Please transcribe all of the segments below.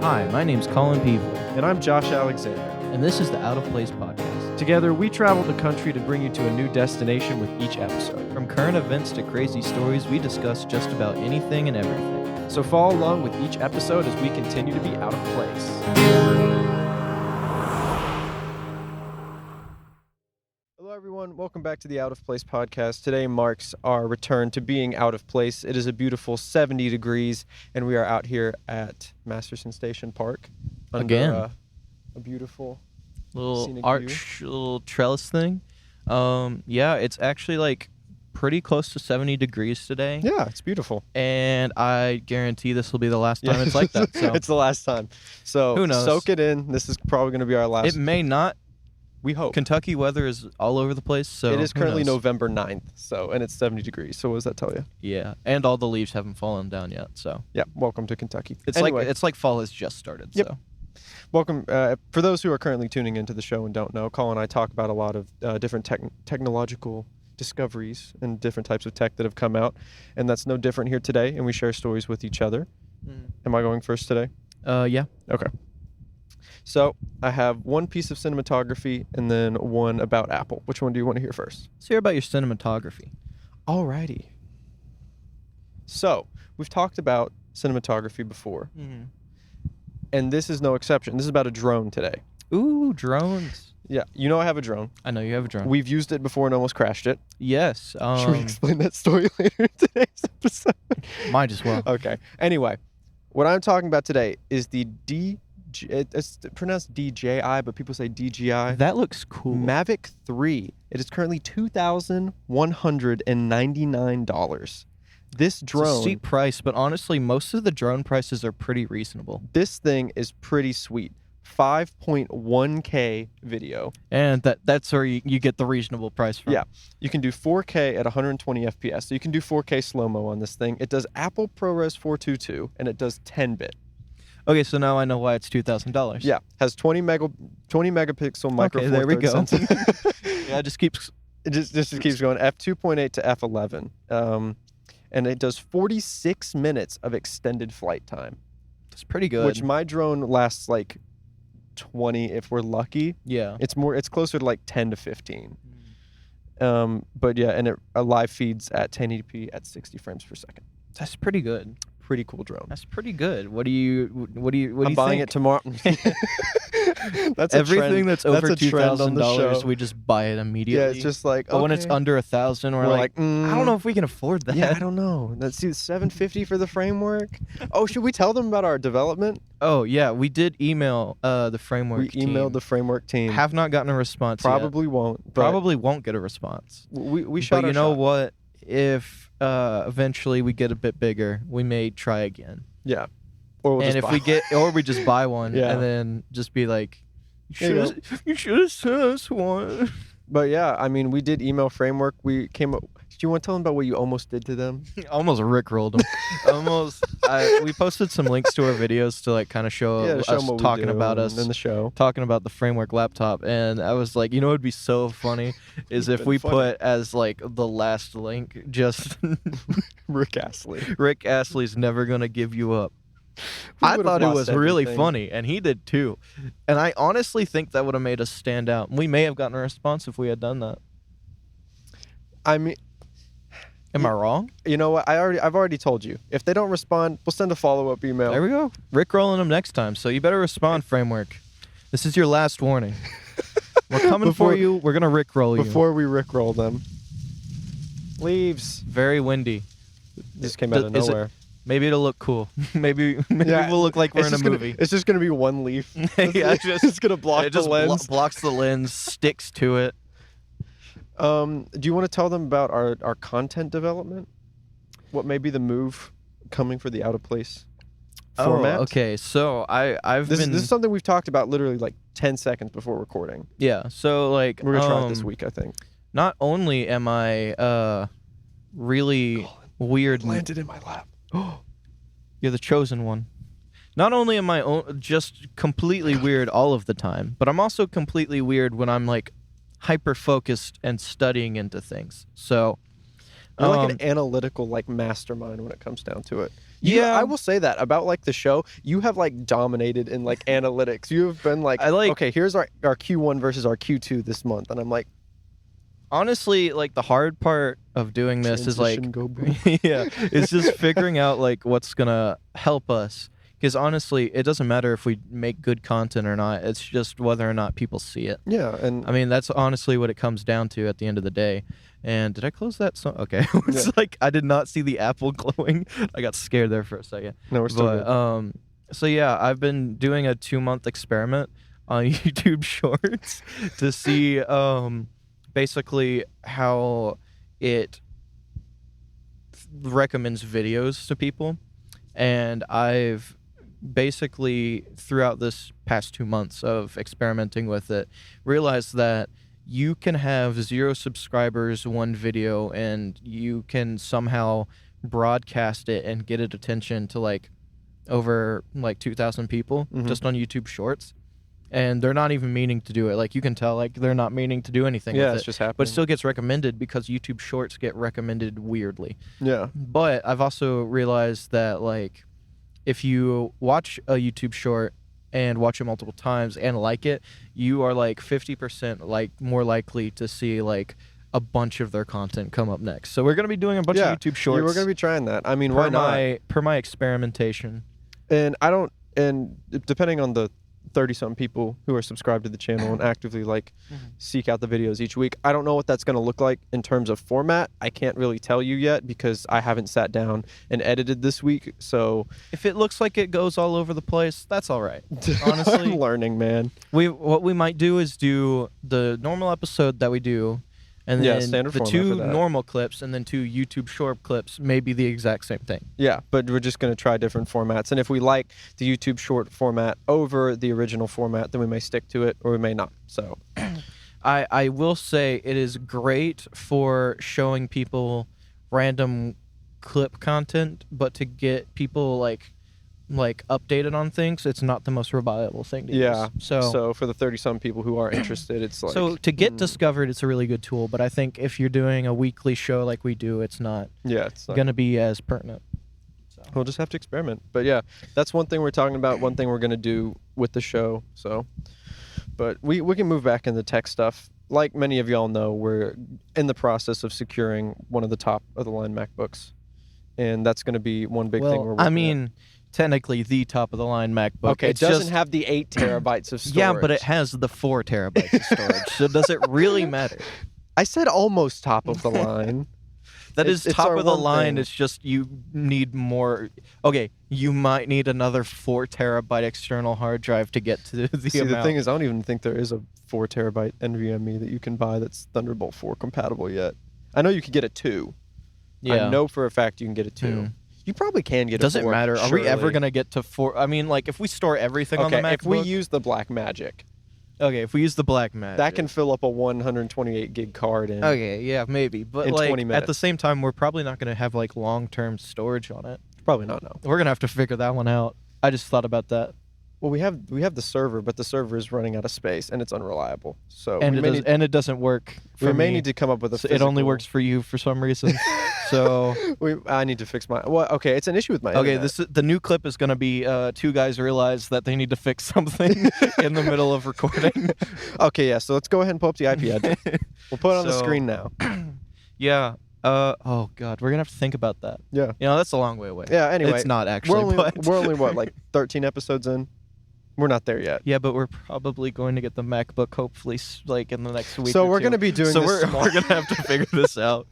Hi, my name's Colin Peevely, And I'm Josh Alexander. and this is the Out of Place podcast. Together, we travel the country to bring you to a new destination with each episode. From current events to crazy stories, we discuss just about anything and everything. So follow along with each episode as we continue to be out of place. Hello, everyone. Welcome back to the Out of Place podcast. Today marks our return to being out of place. It is a beautiful 70 degrees, and we are out here at Masterson Station Park. Again. A beautiful Little scenic arch, little trellis thing. Yeah, it's actually like pretty close to 70 degrees today. Yeah, it's beautiful. And I guarantee this will be the last time it's like that. So It's the last time. So Who knows? soak it in. This is probably going to be our last. it may not. We hope. Kentucky weather is all over the place. So It is who currently knows? November 9th, and it's 70 degrees. So what does that tell you? Yeah, and all the leaves haven't fallen down yet. So Yeah, welcome to Kentucky. it's Anyway, like fall has just started. Yep. So welcome. For those who are currently tuning into the show and don't know, Colin and I talk about a lot of different technological discoveries and different types of tech that have come out, and that's no different here today, and we share stories with each other. Am I going first today? yeah. Okay. So I have one piece of cinematography and then one about Apple. Which one do you want to hear first? Let's hear about your cinematography. Alrighty. So we've talked about cinematography before, and this is no exception. This is about a drone today. Ooh, drones. Yeah, you know I have a drone. I know you have a drone. We've used it before and almost crashed it. Yes. Should we explain that story later in today's episode? Might as well. Okay. Anyway, what I'm talking about today is the it's pronounced DJI, but people say DJI. That looks cool. Mavic 3. It is currently $2,199. This It's drone, a steep price, but honestly, most of the drone prices are pretty reasonable. this thing is pretty sweet. 5.1K video. And that's where you get the reasonable price from. Yeah. You can do 4K at 120 FPS. So you can do 4K slow-mo on this thing. It does Apple ProRes 422, and it does 10-bit. Okay, so now I know why it's $2,000. Yeah. Has 20 megapixel micro Okay, four there we third go. sensor. Yeah, it just keeps... It just keeps going. F2.8 to F11. And it does 46 minutes of extended flight time. It's pretty good. Which my drone lasts like 20 if we're lucky. Yeah. It's closer to like 10 to 15. But yeah, and it live feeds at 1080p at 60 frames per second. That's pretty good. Pretty cool drone. That's pretty good. What do you I'm buying think? it tomorrow. That's Everything that's over a trend on the $2,000, show. we just buy it immediately. Yeah, it's just like, But when it's okay. under 1,000, we're like, I don't know if we can afford that. Yeah, I don't know. Let's see, $750 for the framework. Oh, should we tell them about our development? Oh yeah, we did email the framework. We emailed the framework team. Have not gotten a response. Probably won't. Yet. But Probably won't get a response. we shot But our you know shot. what? If eventually we get a bit bigger, we may try again. Yeah. Or we'll And just if buy we get, or we just buy one, Yeah. and then just be like, There you you should have sent us one. But yeah, I mean, we did email framework. We came up. Do you want to tell them about what you almost did to them? Almost rickrolled them. We posted some links to our videos to like kind of show Yeah, to show us them what we talking do about us. in the show. Talking about the framework laptop, and I was like, you know, it'd be so funny is if been we funny. put as like the last link just Rick Astley. Rick Astley's never gonna give you up. We I would've thought it lost was really everything. funny, and he did too. And I honestly think that would have made us stand out. We may have gotten a response if we had done that. I mean, Am I wrong? you know what? I've already told you. If they don't respond, we'll send a follow-up email. There we go. Rick rolling them next time, so you better respond, framework. This is your last warning. We're coming for you. We're gonna Rick roll you. Before we rickroll them. Leaves. Very windy. This came out of Is it- nowhere. Maybe it'll look cool. maybe Yeah, we'll look like we're in a movie. It's just gonna be one leaf. Yeah, it's gonna block it the just lens. blocks the lens, sticks to it. Do you want to tell them about our content development? What may be the move coming for the out of place format? Oh, okay. So I've This been is something we've talked about literally like 10 seconds before recording. yeah. So like We're gonna try it this week, I think. Not only am I really weird. Landed in my lap. You're the chosen one. Not only am I just completely weird all of the time, but I'm also completely weird when I'm like hyper focused and studying into things. So You're like an analytical like mastermind when it comes down to it. Yeah. I will say that about like the show. You have like dominated in like analytics. You have been like, okay, here's our Q1 versus our Q2 this month, and I'm like, honestly, like the hard part of doing this is like, yeah, it's just figuring out like what's gonna help us. Because honestly, it doesn't matter if we make good content or not. It's just whether or not people see it. Yeah, and I mean, that's honestly what it comes down to at the end of the day. And did I close that? Okay, it's like I did not see the apple glowing. I got scared there for a second. No, we're still good. So yeah, I've been doing a 2-month experiment on YouTube Shorts to see basically how it recommends videos to people, and I've basically throughout this past 2 months of experimenting with it realized that you can have 0 subscribers, 1 video, and you can somehow broadcast it and get it attention to like over like 2,000 people just on YouTube Shorts. And they're not even meaning to do it. Like you can tell like they're not meaning to do anything with it. It's just happening. But it still gets recommended because YouTube Shorts get recommended weirdly. Yeah. But I've also realized that like if you watch a YouTube short and watch it multiple times and like it, you are like 50% like more likely to see like a bunch of their content come up next. So we're going to be doing a bunch of YouTube Shorts. We're going to be trying that. I mean, why not? Per my experimentation. And depending on the 30-something people who are subscribed to the channel and actively like seek out the videos each week, I don't know what that's going to look like in terms of format. I can't really tell you yet because I haven't sat down and edited this week. So if it looks like it goes all over the place, that's all right. Honestly, I'm learning, man. What we might do is do the normal episode that we do, and then the 2 normal clips, and then 2 YouTube short clips may be the exact same thing. Yeah, but we're just going to try different formats. And if we like the YouTube short format over the original format, then we may stick to it or we may not. So I will say it is great for showing people random clip content, but to get people like updated on things, it's not the most reliable thing to use. So for the 30-some people who are interested, it's like... So to get discovered, it's a really good tool, but I think if you're doing a weekly show like we do, it's not going to be as pertinent. So. We'll just have to experiment. But yeah, that's one thing we're talking about, one thing we're going to do with the show. So, but we can move back into tech stuff. Like many of y'all know, we're in the process of securing one of the top-of-the-line MacBooks, and that's going to be one big thing we're working on. Technically the top-of-the-line MacBook. Okay, it doesn't have the 8 terabytes of storage. Yeah, but it has the 4 terabytes of storage. So does it really matter? I said almost top-of-the-line. That is top-of-the-line. It's just you need more. Okay, you might need another 4 terabyte external hard drive to get to the amount. See, the thing is, I don't even think there is a 4 terabyte NVMe that you can buy that's Thunderbolt 4 compatible yet. I know you could get a 2. Yeah. I know for a fact you can get a 2. You probably can get a 4. Does it matter? Surely. Are we ever going to get to 4? I mean, like, if we store everything on the MacBook... if we use the Black Magic... Okay, if we use the Black Magic... That can fill up a 128 gig card in... Okay, yeah, maybe. But, in 20 minutes. At the same time, we're probably not going to have, like, long-term storage on it. Probably not, no. We're going to have to figure that one out. I just thought about that. Well, we have the server, but the server is running out of space, and it's unreliable. So it doesn't work for we me. may need to come up with a physical... It only works for you for some reason. So I need to fix my... Well, okay, it's an issue with my internet. The new clip is going to be 2 guys realize that they need to fix something in the middle of recording. Okay, yeah, so let's go ahead and pull up the IP address. We'll put it on the screen now. Yeah. Oh, God, we're going to have to think about that. Yeah. You know, that's a long way away. Yeah, anyway. It's not actually, we're only what, like 13 episodes in? We're not there yet. Yeah, but we're probably going to get the MacBook hopefully like in the next week. So we're going to be doing this. So we're going to have to figure this out.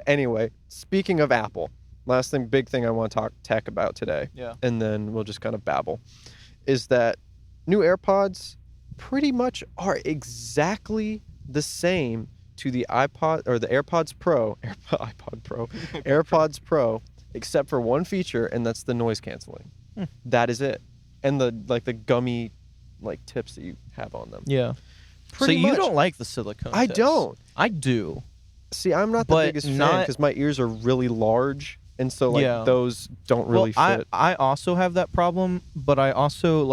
Anyway, speaking of Apple, big thing I want to talk tech about today. Yeah. And then we'll just kind of babble. Is that new AirPods pretty much are exactly the same to the iPod or the AirPods Pro, AirPods Pro, except for one feature, and that's the noise canceling. That is it. And the gummy tips that you have on them. Yeah. Pretty much. You don't like the silicone I tips. don't. I do. See, I'm not the biggest fan because my ears are really large, and so those don't really fit. I also have that problem, but I also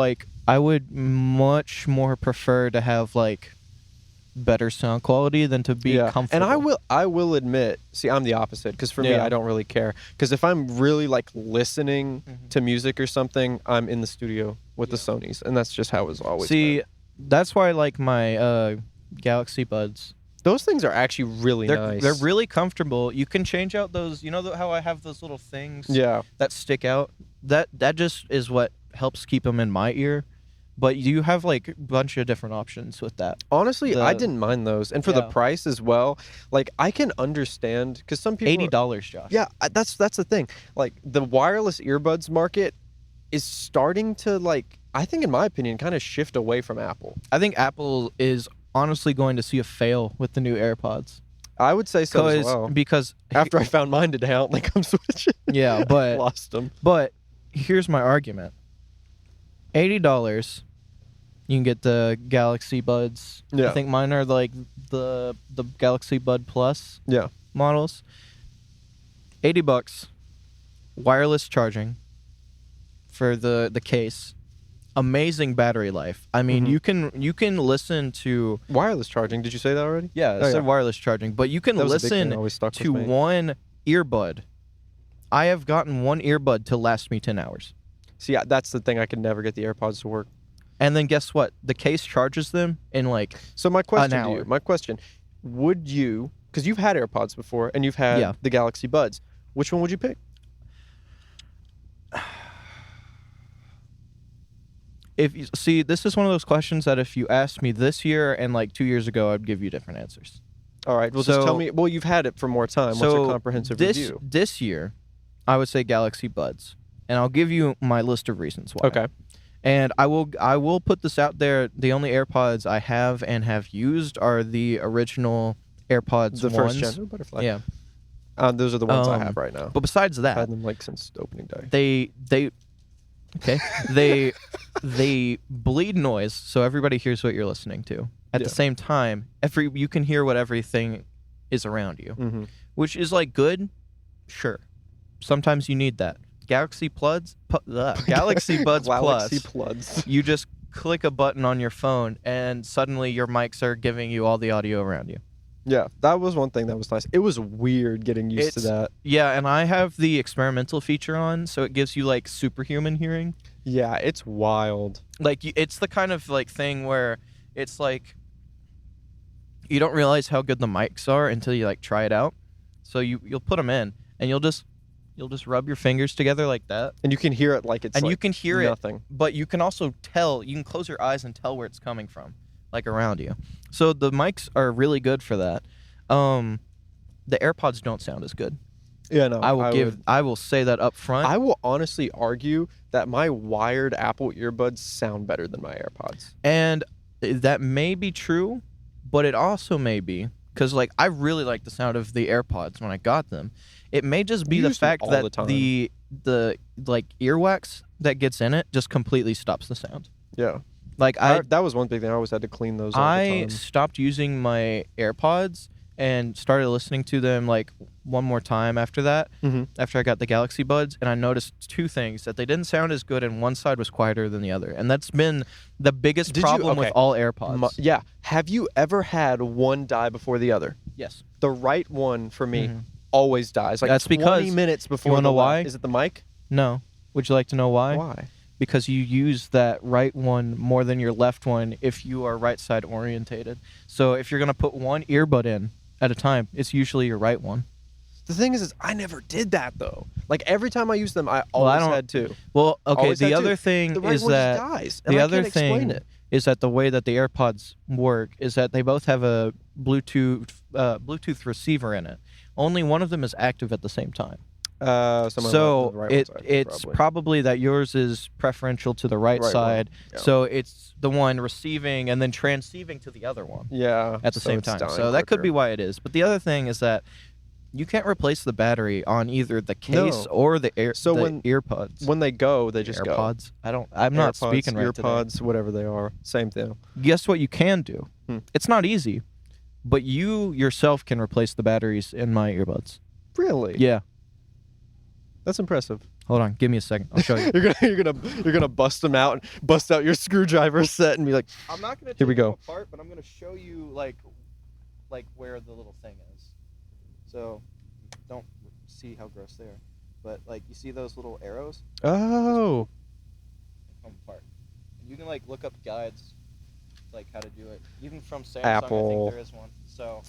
I would much more prefer to have better sound quality than to be comfortable. And I will admit, see, I'm the opposite, because for me, I don't really care. Because if I'm really like listening to music or something, I'm in the studio with the Sonys, and that's just how it's always been. That's why I like my Galaxy Buds. Those things are actually really nice. They're really comfortable. You can change out those, how I have those little things that stick out? That just is what helps keep them in my ear. But you have like a bunch of different options with that. Honestly, I didn't mind those. And for the price as well, like I can understand, because some people... $80, Josh. Yeah, that's the thing. Like the wireless earbuds market is starting to, like, I think in my opinion, kind of shift away from Apple. I think Apple is honestly going to see a fail with the new AirPods. I would say so as well. Because after I found mine today, I don't think I'm switching. Yeah, but... lost them. But here's my argument. $80, you can get the Galaxy Buds. Yeah. I think mine are like the Galaxy Bud Plus models. $80, wireless charging for the case. Amazing battery life. I mean, you can listen to wireless charging. Did you say that already? Yeah, I said wireless charging, but you can listen to one earbud. I have gotten one earbud to last me 10 hours. See, that's the thing. I could never get the AirPods to work. And then guess what? The case charges them in like my question an hour. To you, my question, would you, because you've had AirPods before and you've had the Galaxy Buds, which one would you pick? If you see, this is one of those questions that if you asked me this year and like 2 years ago, I'd give you different answers. All right. Well, just tell me. Well, you've had it for more time. What's your comprehensive review? This year, I would say Galaxy Buds. And I'll give you my list of reasons why. Okay. And I will put this out there. The only AirPods I have and have used are the original AirPods the ones. first gen butterfly. Yeah. Those are the ones I have right now. But besides that, I've had them like since opening day. They bleed noise, so everybody hears what you're listening to. At the same time, you can hear what everything is around you, which is like good. Sure. Sometimes you need that. Galaxy Buds Plus. You just click a button on your phone, and suddenly your mics are giving you all the audio around you. Yeah, that was one thing that was nice. It was weird getting used to that. Yeah, and I have the experimental feature on, so it gives you like superhuman hearing. Yeah, it's wild. Like it's the kind of like thing where it's like you don't realize how good the mics are until you like try it out. So you'll put them in, and you'll just rub your fingers together like that, and you can hear it like it's and like you can hear nothing. But you can also tell. You can close your eyes and tell where it's coming from, like around you. So the mics are really good for that. The AirPods don't sound as good. Yeah, no. I will say that up front. I will honestly argue that my wired Apple earbuds sound better than my AirPods. And that may be true, but it also may be because like I really like the sound of the AirPods when I got them. It may just be the fact that the like earwax that gets in it just completely stops the sound. Yeah. Like that was one big thing. I always had to clean those all the time. I stopped using my AirPods and started listening to them like one more time after that, after I got the Galaxy Buds, and I noticed two things: that they didn't sound as good and one side was quieter than the other. And that's been the biggest problem with all AirPods. Yeah. Have you ever had one die before the other? Yes. The right one for me always dies. Like that's 20 because minutes before. You want to know why? Is it the mic? No. Would you like to know why? Why? Because you use that right one more than your left one if you are right side orientated. So if you're going to put one earbud in at a time, it's usually your right one. The thing is I never did that though. Like every time I used them, I always had to. Well, okay. The other thing is that the other thing is that the way that the AirPods work is that they both have a Bluetooth receiver in it. Only one of them is active at the same time. So it's probably that yours is preferential to the right side. Yeah. So it's the one receiving and then transceiving to the other one. Yeah. At the same time. So that could be why it is. But the other thing is that you can't replace the battery on either the case or the earpods. When they go, they just AirPods. I'm not speaking right today. AirPods, whatever they are, same thing. Guess what you can do? It's not easy, but you yourself can replace the batteries in my earbuds. Really? Yeah. That's impressive. Hold on, give me a second. I'll show you. you're gonna bust them out and bust out your screwdriver set and be like, I'm not gonna take Here we go. them apart, but I'm gonna show you like where the little thing is. So don't see how gross they are, but like you see those little arrows? oh, Come apart. And you can like look up guides, like how to do it. Even from Samsung, Apple. I think there is one. So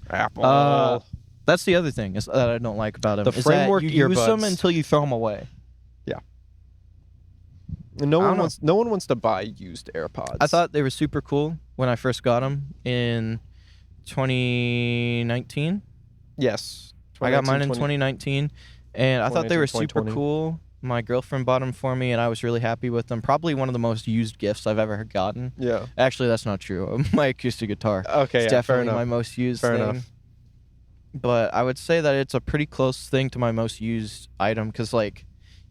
Apple. that's the other thing is that I don't like about them. The is framework that you use them earbuds. until you throw them away. And no I one don't know. wants to buy used AirPods. I thought they were super cool when I first got them in 2019. yes. I got mine in 2019, and I thought they were super 2020. cool. My girlfriend bought them for me, and I was really happy with them. Probably one of the most used gifts I've ever gotten. Yeah. Actually, that's not true. My acoustic guitar. Okay. It's Yeah, fair definitely enough. my most used Fair thing. enough. But I would say that it's a pretty close thing to my most used item because, like,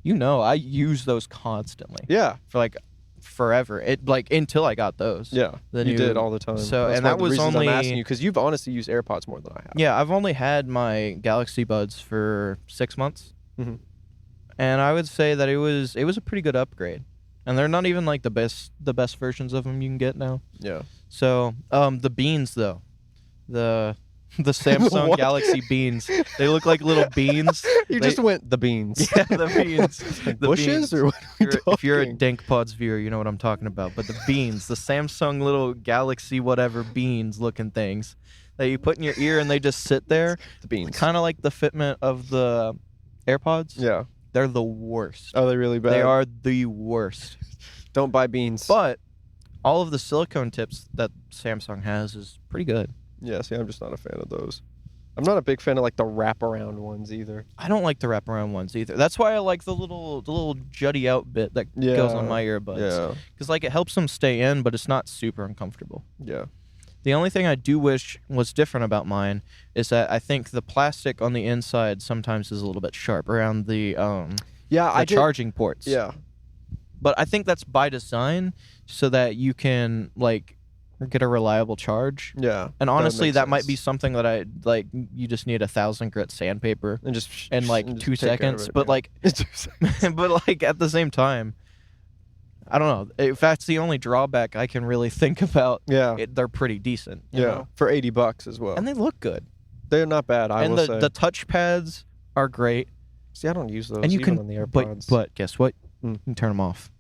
I use those constantly Yeah. for like forever. It like until I got those. Yeah. The you new- did all the time. so- That's and one that of the was reasons only- I'm asking you because you've honestly used AirPods more than I have. Yeah, I've only had my Galaxy Buds for 6 months, Mhm. and I would say that it was a pretty good upgrade. And they're not even like the best versions of them you can get now. Yeah. So, the beans though, the Samsung What? Galaxy beans, they look like little beans. You They- just went the beans. Yeah, the beans. Like The bushes beans. or what? Are we If you're a talking? Dank Pods viewer, you know what I'm talking about. But the beans, the Samsung little Galaxy whatever beans looking things that you put in your ear and they just sit there, The beans. kind of like the fitment of the AirPods. Yeah. They're the worst. Are they really bad? They are the worst. Don't buy beans. But all of the silicone tips that Samsung has is pretty good. Yeah. See, I'm just not a fan of those. I'm not a big fan of like the wraparound ones either. I don't like the wraparound ones either. That's why I like the little jutty out bit that goes on my earbuds. Yeah. Because like it helps them stay in, but it's not super uncomfortable. Yeah. The only thing I do wish was different about mine is that I think the plastic on the inside sometimes is a little bit sharp around the Yeah. charging ports. Yeah. But I think that's by design so that you can like get a reliable charge. Yeah. And honestly, makes that might sense. be something that I like. You just need 1,000 grit sandpaper And just in like and just 2 take care of seconds. it, But yeah. like, 2 seconds. but like at the same time, I don't know. If that's the only drawback I can really think about, Yeah. they're pretty decent. you Yeah. know? For $80 as well. And they look good. They're not bad. I And will say. the touch pads are great. See, I don't use those. And you even can, on the AirPods. but guess what? Hmm. You can turn them off.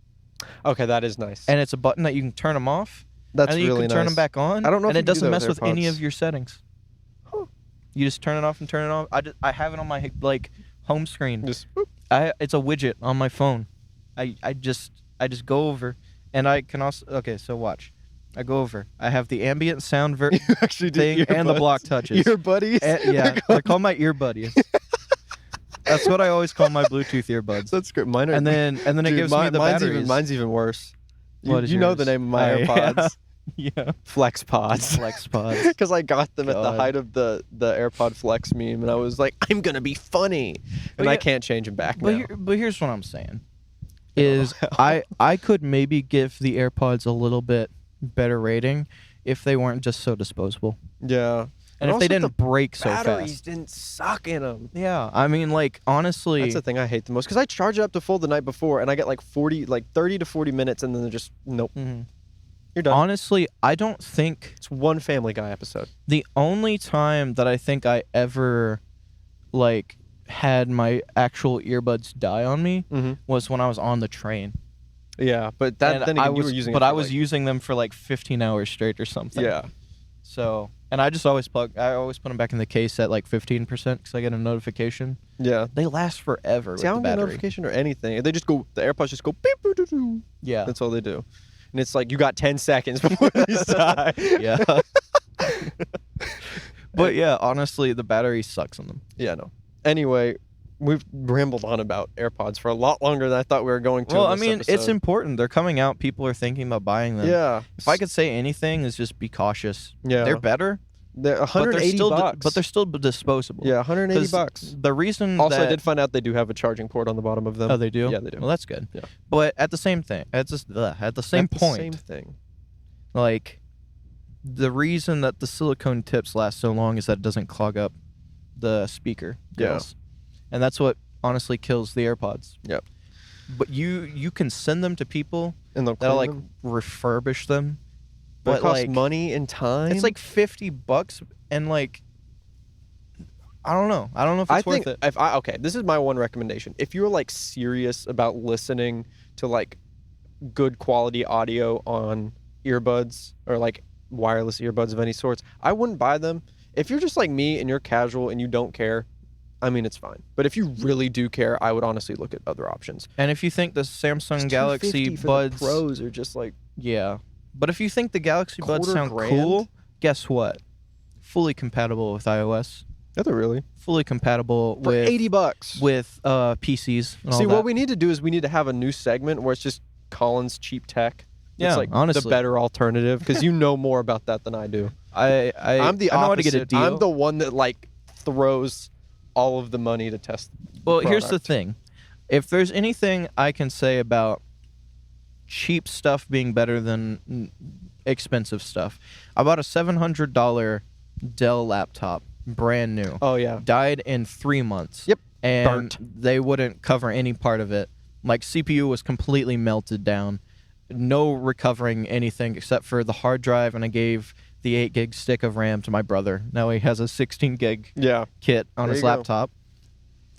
Okay, that is nice. And it's a button that you can turn them off. That's and then you really can turn nice. them back on. I don't know And if it you can do doesn't that mess with any AirPods. of your settings. Huh. You just turn it off and turn it on. I have it on my like home screen. Just boop. It's a widget on my phone. I just go over, and I can also so watch. I go over. I have the ambient sound You actually do thing and the earbuds. block touches. Ear buddies. Yeah, they're called my ear buddies. That's what I always call my Bluetooth earbuds. That's great. Mine are. And then it Dude, gives me the batteries. Mine's even worse. What is You know the yours? name of my AirPods. Yeah. Flex Pods. Flex Pods. Because I got them at the God. height of the AirPod Flex meme, and I was like, I'm gonna be funny, and yeah, I can't change them back now. But here's what I'm saying. Is I could maybe give the AirPods a little bit better rating if they weren't just so disposable. Yeah. And if also they the didn't break so Batteries fast. didn't suck in them. Yeah, I mean, like, honestly, That's the thing I hate the most. Because I charge it up to full the night before, and I get like 30 to 40 minutes, and then they're just nope. mhm. You're done. honestly, I don't think It's one Family Guy episode. the only time that I think I ever, like, had my actual earbuds die on me Mm-hmm. was when I was on the train. Yeah, but that And then again, I you was, were using. but it I for, was like, using them for like 15 hours straight or something. Yeah. So, and I just always put them back in the case at like 15% because I get a notification. Yeah. They last forever See, I with don't the get a battery. notification or anything. They just go. The AirPods just go beep boop doo doo. Yeah. That's all they do. And it's like you got 10 seconds before these die. Yeah. But yeah, honestly, the battery sucks on them. Yeah, no. Anyway, we've rambled on about AirPods for a lot longer than I thought we were going to. Well, in I this mean, it's episode. important. They're coming out. People are thinking about buying them. Yeah. If I could say anything, is just be cautious. Yeah. They're better. They're But they're 180 still bucks. but they're still disposable. yeah, 180 'Cause bucks. The reason Also, that I did find out they do have a charging port on the bottom of them. Oh, they do? Yeah, they do. Well, that's good. Yeah. But at the same thing, at the same At the point, Same thing. like the reason that the silicone tips last so long is that it doesn't clog up the speaker Yeah. grills. And that's what honestly kills the AirPods. Yep. But you can send them to people And they'll that'll clean like them. refurbish them. But it costs like money and time. it's like $50 and like I don't know. I don't know if it's worth it. Okay, this is my one recommendation. If you're like serious about listening to like good quality audio on earbuds or like wireless earbuds of any sorts, I wouldn't buy them. If you're just like me and you're casual and you don't care, I mean, it's fine. But if you really do care, I would honestly look at other options. And if you think the Samsung Galaxy for Buds the Pros are just like yeah. But if you think the Galaxy Buds sound $250,000? cool, guess what? Fully compatible with iOS. are they really? Fully compatible For with $80. with PCs. And See, all what that. we need to do is we need to have a new segment where it's just Colin's cheap tech. Yeah, It's like honestly. the better alternative because you know more about that than I do. I'm the I know how opposite. to get a deal. I'm the one that like throws all of the money to test. Well, here's the product. thing. If there's anything I can say about cheap stuff being better than expensive stuff, I bought a $700 Dell laptop, brand new. Oh yeah. Died in 3 months. Yep. And Burnt. they wouldn't cover any part of it. Like CPU was completely melted down. No recovering anything except for the hard drive, and I gave the 8 gig stick of RAM to my brother. Now he has a 16 gig Yeah. kit on There his you go. laptop.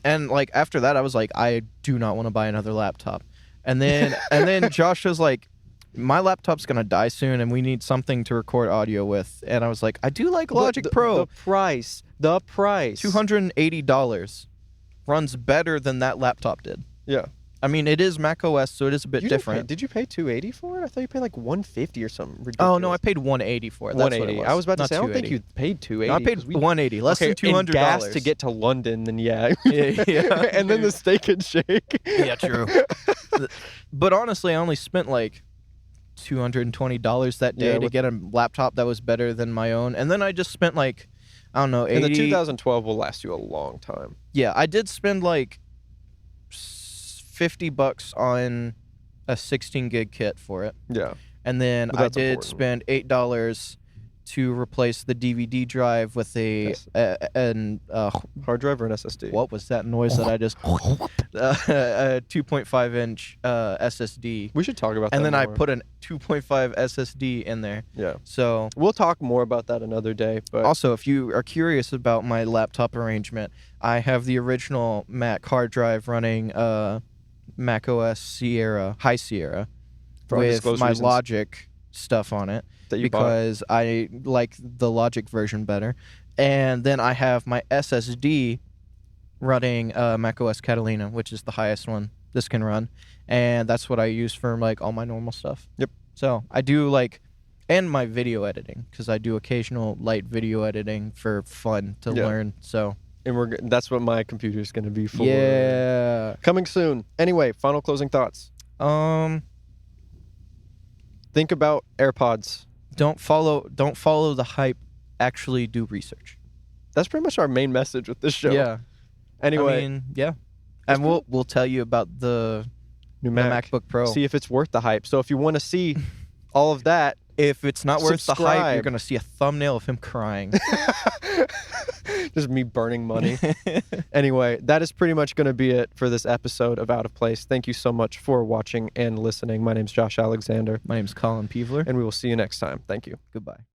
And like after that I was like, I do not want to buy another laptop. And then Josh was like, my laptop's gonna die soon and we need something to record audio with. And I was like, I do like Logic Pro. The price. $280 runs better than that laptop did. Yeah. I mean, it is Mac OS, so it is a bit different. Did you pay $280 for it? I thought you paid like $150 or something ridiculous. Oh no, I paid $180 for it. That's what it was. I was about to Not say, I don't think $280. you paid $280. No, I paid $180, less than $200. And gas to get to London, then yeah. Yeah. And then the Steak and Shake. Yeah, true. But honestly, I only spent like $220 that day to get a laptop that was better than my own. And then I just spent like, I don't know, 80. And the 2012 will last you a long time. Yeah, I did spend like $50 on a 16 gig kit for it. Yeah. And then But I that's did important. spend $8 to replace the DVD drive with a Hard drive or an SSD? what was that noise that I just a 2.5 inch SSD. We should talk about that And then I more. put a 2.5 SSD in there. Yeah. So We'll talk more about that another day. But also, if you are curious about my laptop arrangement, I have the original Mac hard drive running Mac OS Sierra, High Sierra, For with undisclosed my reasons. Logic stuff on it that you bought. because I like the Logic version better. And then I have my SSD running Mac OS Catalina, which is the highest one this can run, and that's what I use for like all my normal stuff. Yep. So I do like, and my video editing, because I do occasional light video editing for fun to learn. So And that's what my computer's going to be for. yeah. Coming soon. Anyway, final closing thoughts. Think about AirPods. Don't follow the hype. Actually do research. That's pretty much our main message with this show. Yeah. Anyway, I mean, yeah. And we'll tell you about the new MacBook Pro. See if it's worth the hype. So if you want to see all of that, if it's not worth the hype, subscribe. you're gonna see a thumbnail of him crying. just me burning money. Anyway, that is pretty much going to be it for this episode of Out of Place. Thank you so much for watching and listening. My name's Josh Alexander, My name's Colin Peevler. and we will see you next time. Thank you. Goodbye.